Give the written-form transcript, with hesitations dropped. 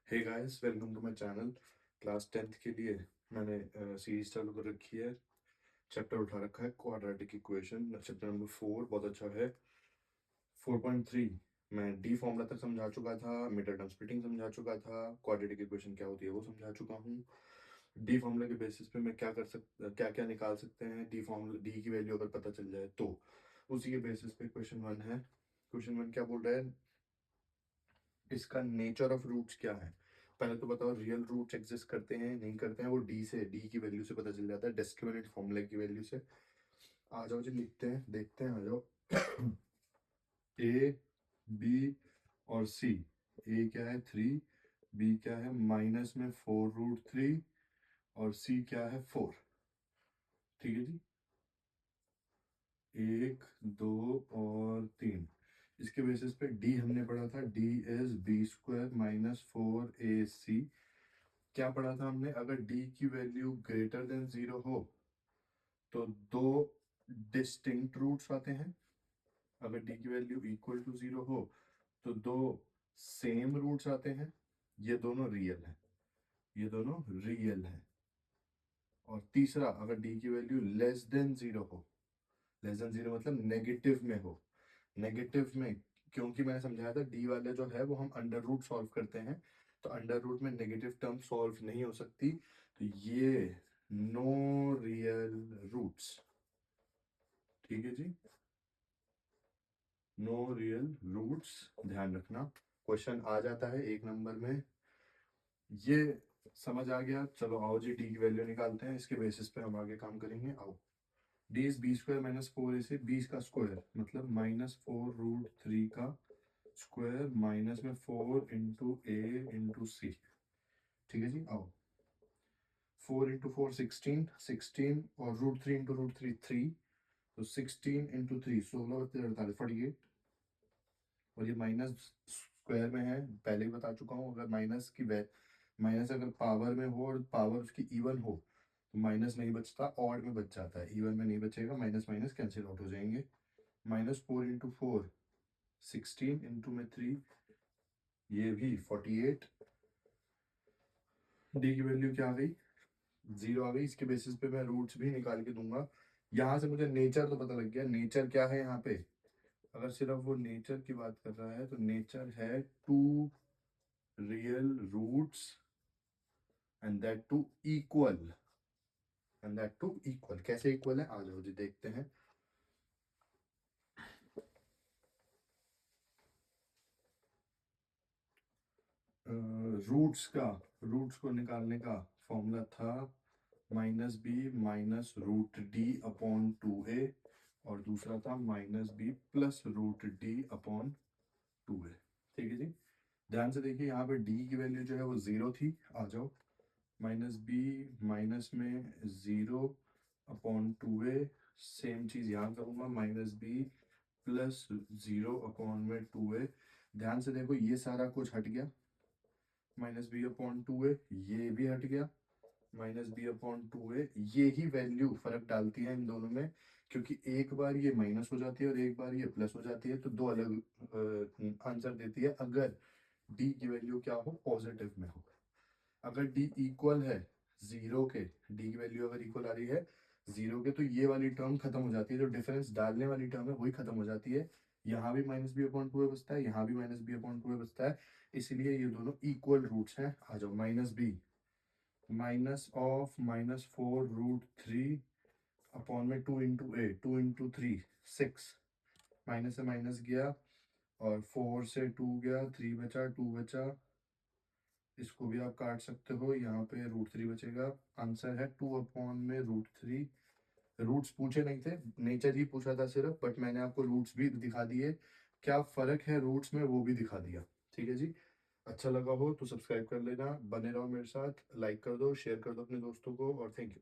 Hey guys, welcome to my channel. Class 10th के लिए मैंने सीरीज चालू कर रखी है। चैप्टर उठा रखा है क्वाड्रेटिक इक्वेशन, चैप्टर नंबर 4 बहुत अच्छा है। 4.3 मैं डी फॉर्मूला तक समझा चुका था, मीटर टर्म स्प्लिटिंग समझा चुका था, क्वाड्रेटिक इक्वेशन क्या होती है वो समझा चुका हूँ। डी फॉर्मूला के बेसिस पे मैं क्या क्या निकाल सकते हैं, डी फॉर्मूला डी की वैल्यू अगर पता चल जाए तो उसी के बेसिस पे क्वेश्चन 1 है। क्वेश्चन 1 क्या बोल रहा है, इसका नेचर ऑफ रूट्स क्या है। पहले तो बताओ, रियल रूट्स एग्जिस्ट करते हैं नहीं करते हैं, वो डी की वैल्यू से पता चल जाता है, डिस्क्रिमिनेंट फॉर्मूला की वैल्यू से। आ जाओ जी, लिखते हैं, देखते हैं, आ जाओ। ए, बी और सी। ए क्या है 3, बी क्या है माइनस में 4√3 और सी क्या है 4। ठीक है जी, 1, 2 और 3। इसके बेसिस पे डी हमने पढ़ा था, D is b² minus 4ac। क्या पढ़ा था हमने, अगर डी की वैल्यू ग्रेटर देन 0 हो तो दो डिस्टिंक्ट रूट्स आते हैं। अगर डी की वैल्यू इक्वल टू 0 हो तो दो सेम रूट्स आते हैं। ये दोनों रियल हैं, ये दोनों रियल हैं। और तीसरा, अगर डी की वैल्यू लेस देन 0 हो, लेस देन 0 मतलब नेगेटिव में हो। नेगेटिव में, क्योंकि मैंने समझाया था डी वाले जो है वो हम अंडर रूट सॉल्व करते हैं, तो अंडर रूट में नेगेटिव टर्म सॉल्व नहीं हो सकती, तो ये नो रियल रूट्स। ठीक है जी, नो रियल रूट्स, ध्यान रखना। क्वेश्चन आ जाता है 1 नंबर में। ये समझ आ गया। चलो आओ जी, डी की वैल्यू निकालते हैं, इसके बेसिस पे हम आगे काम करेंगे। आओ, डी इज b² माइनस 4 से 20 का स्क्वायर मतलब -4√3 का स्क्वायर माइनस में 4 इंटू ए इंटू सी। ठीक है जी, आओ। 4 इंटू 4 16, 16 और √3 इंटू √3 3, तो 16 इंटू 3 16 48। और ये माइनस स्क्वायर में है, पहले ही बता चुका हूँ। अगर माइनस अगर पावर में हो और पावर उसकी इवन हो तो माइनस नहीं बचता, ऑड में बच जाता है, इवन में नहीं बचेगा। माइनस माइनस कैंसिल आउट हो जाएंगे। -4 इंटू 4 16 इंटू में 3, ये भी 48। डी की वैल्यू क्या आ गई, 0 आ गई। इसके बेसिस पे मैं रूट्स भी निकाल के दूंगा। यहाँ से मुझे नेचर तो पता लग गया, नेचर क्या है यहाँ पे। अगर सिर्फ वो नेचर की बात कर रहा है तो नेचर है two real roots and that too equal, कैसे इक्वल है आ जाओ जी देखते हैं। रूट्स को निकालने का फॉर्मूला था -b माइनस √d/2a, और दूसरा था -b प्लस √d/2a। ठीक है जी, ध्यान से देखिए, यहाँ पे d की वैल्यू जो है वो 0 थी। आ जाओ, -b माइनस में 0/2a, सेम चीज यहाँ करूंगा, -b प्लस 0/2a। ध्यान से देखो, ये सारा कुछ हट गया, -b/2a, ये भी हट गया, -b/2a। ये ही वैल्यू फर्क डालती है इन दोनों में, क्योंकि एक बार ये माइनस हो जाती है और एक बार ये प्लस हो जाती है, तो दो अलग आंसर देती है अगर डी की वैल्यू क्या हो, पॉजिटिव में हो। अगर डी इक्वल है 0 के, डी की वैल्यू अगर इक्वल आ रही है 0 के, तो ये वाली टर्म खत्म हो जाती है, जो डिफरेंस डालने वाली टर्म है वही खत्म हो जाती है। यहाँ भी -b/2a बचता है, यहाँ भी -b/2a बचता है, इसलिए ये दोनों इक्वल रूट्स हैं। आ जाओ, -b माइनस ऑफ -4√3 अपॉन में 2 इंटू ए, 2 इंटू 3 6, माइनस से माइनस गया और 4 से 2 गया, 3 बचा, 2 बचा। इसको भी आप काट सकते हो, यहाँ पे √3 बचेगा। आंसर है 2/√3। रूट्स पूछे नहीं थे, नेचर ही पूछा था सिर्फ, बट मैंने आपको रूट्स भी दिखा दिए, क्या फर्क है रूट्स में वो भी दिखा दिया। ठीक है जी, अच्छा लगा हो तो सब्सक्राइब कर लेना, बने रहो मेरे साथ, लाइक कर दो, शेयर कर दो अपने दोस्तों को, और थैंक यू।